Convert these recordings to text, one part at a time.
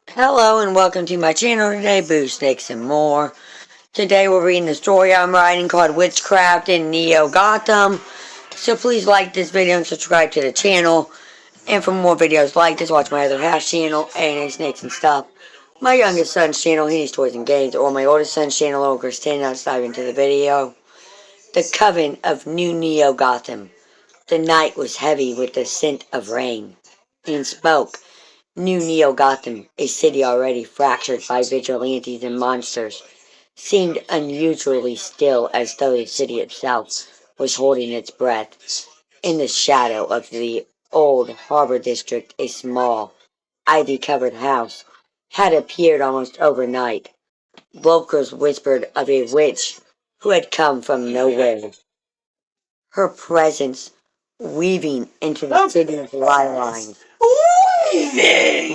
Hello and welcome to my channel today, Boo Snakes and More. Today we're reading the story I'm writing called Witchcraft in Neo Gotham. So please like this video and subscribe to the channel. And for more videos like this, watch my other half channel, A&A Snakes and Stuff. My youngest son's channel, he needs toys and games, or my oldest son's channel, Ogre 10. Let's dive into the video. The Coven of New Neo Gotham. The night was heavy with the scent of rain and smoke. New Neo Gotham, a city already fractured by vigilantes and monsters, seemed unusually still, as though the city itself was holding its breath. In the shadow of the old harbor district, a small, ivy-covered house had appeared almost overnight. Locals whispered of a witch who had come from nowhere, her presence weaving into the city's lifelines.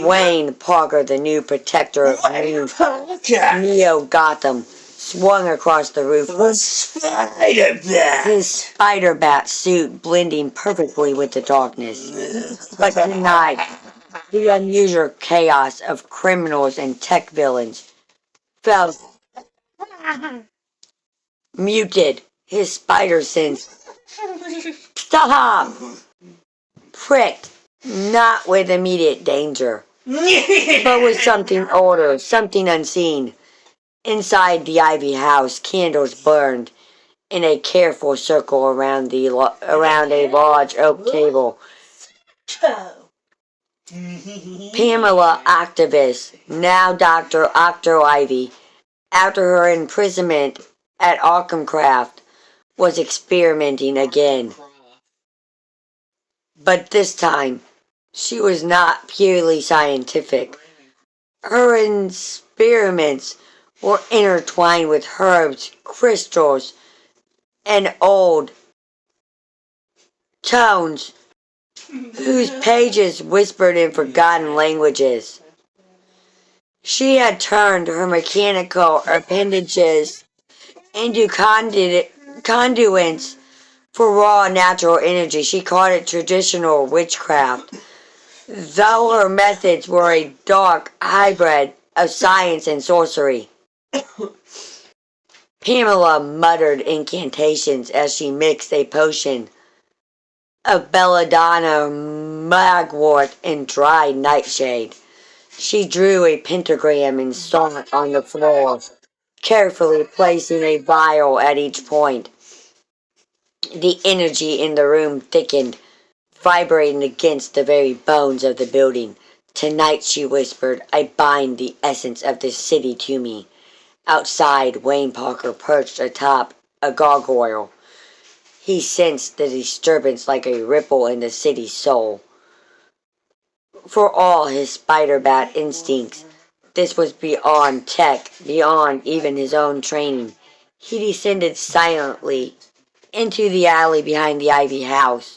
Wayne Parker, the new protector of Neo Gotham, swung across the roof. His spider bat suit blending perfectly with the darkness. But tonight, the unusual chaos of criminals and tech villains felt muted. His spider sense stop! Pricked, not with immediate danger, but with something older, something unseen. Inside the ivy house, candles burned in a careful circle around a large oak table. Pamela, activist, now Dr. Octo Ivy, after her imprisonment at Craft, was experimenting again. But this time, she was not purely scientific. Her experiments were intertwined with herbs, crystals, and old tones whose pages whispered in forgotten languages. She had turned her mechanical appendages into conduits for raw natural energy. She called it traditional witchcraft, though her methods were a dark hybrid of science and sorcery. Pamela muttered incantations as she mixed a potion of belladonna, mugwort, and dried nightshade. She drew a pentagram and saw it on the floor, carefully placing a vial at each point. The energy in the room thickened, vibrating against the very bones of the building. Tonight, she whispered, I bind the essence of this city to me. Outside, Wayne Parker perched atop a gargoyle. He sensed the disturbance like a ripple in the city's soul. For all his spider-bat instincts, this was beyond tech, beyond even his own training. He descended silently into the alley behind the ivy house,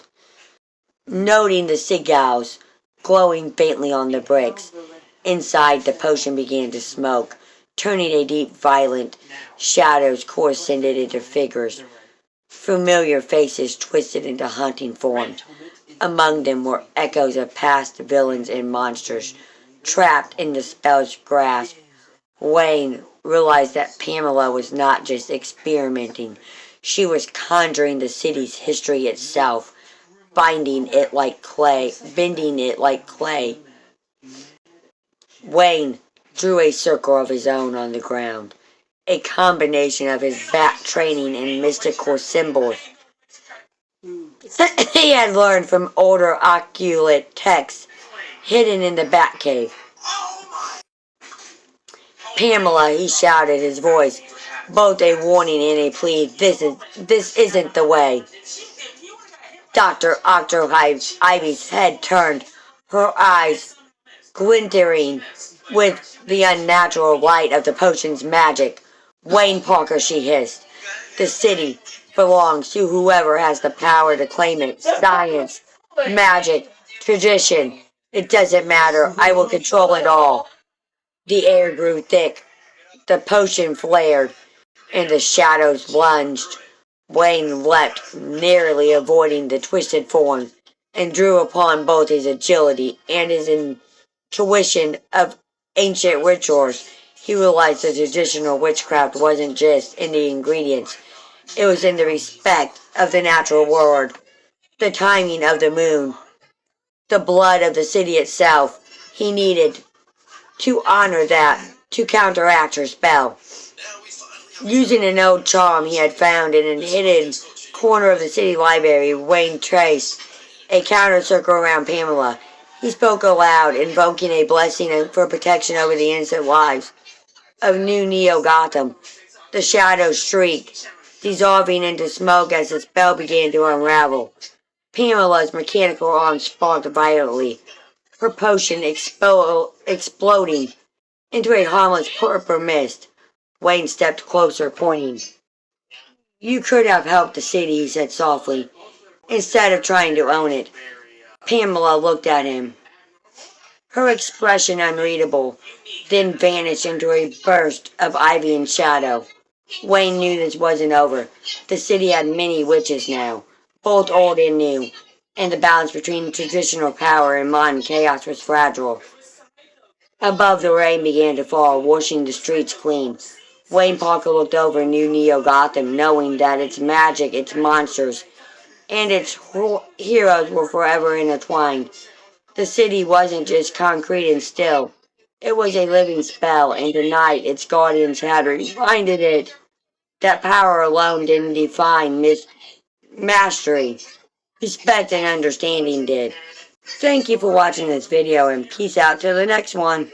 noting the cigars glowing faintly on the bricks. Inside, the potion began to smoke, turning a deep violet. Shadows coarsened into figures. Familiar faces twisted into hunting forms. Among them were echoes of past villains and monsters, trapped in the spell's grasp. Wayne realized that Pamela was not just experimenting. She was conjuring the city's history itself, binding it like clay, bending it like clay. Wayne drew a circle of his own on the ground, a combination of his bat training and mystical symbols he had learned from older occultic texts hidden in the Batcave. Pamela, he shouted, his voice both a warning and a plea. This isn't the way. Dr. Ivy's head turned, her eyes glintering with the unnatural light of the potion's magic. Wayne Parker, she hissed. The city belongs to whoever has the power to claim it. Science, magic, tradition. It doesn't matter. I will control it all. The air grew thick. The potion flared, and the shadows lunged. Wayne leapt, narrowly avoiding the twisted form, and drew upon both his agility and his tuition of ancient rituals, he realized that traditional witchcraft wasn't just in the ingredients, it was in the respect of the natural world, the timing of the moon, the blood of the city itself. He needed to honor that to counteract her spell. Using an old charm he had found in a hidden corner of the city library, Wayne traced a counter circle around Pamela. He spoke aloud, invoking a blessing for protection over the innocent lives of new Neo-Gotham. The shadows shrieked, dissolving into smoke as the spell began to unravel. Pamela's mechanical arms sparked violently, her potion exploding into a harmless purple mist. Wayne stepped closer, pointing. "You could have helped the city," he said softly, "instead of trying to own it." Pamela looked at him, her expression unreadable, then vanished into a burst of ivy and shadow. Wayne knew this wasn't over. The city had many witches now, both old and new, and the balance between traditional power and modern chaos was fragile. Above, the rain began to fall, washing the streets clean. Wayne Parker looked over New Neo-Gotham, knowing that its magic, its monsters, and its heroes were forever intertwined. The city wasn't just concrete and still. It was a living spell, and tonight its guardians had reminded it that power alone didn't define mastery. Respect and understanding did. Thank you for watching this video, and peace out till the next one.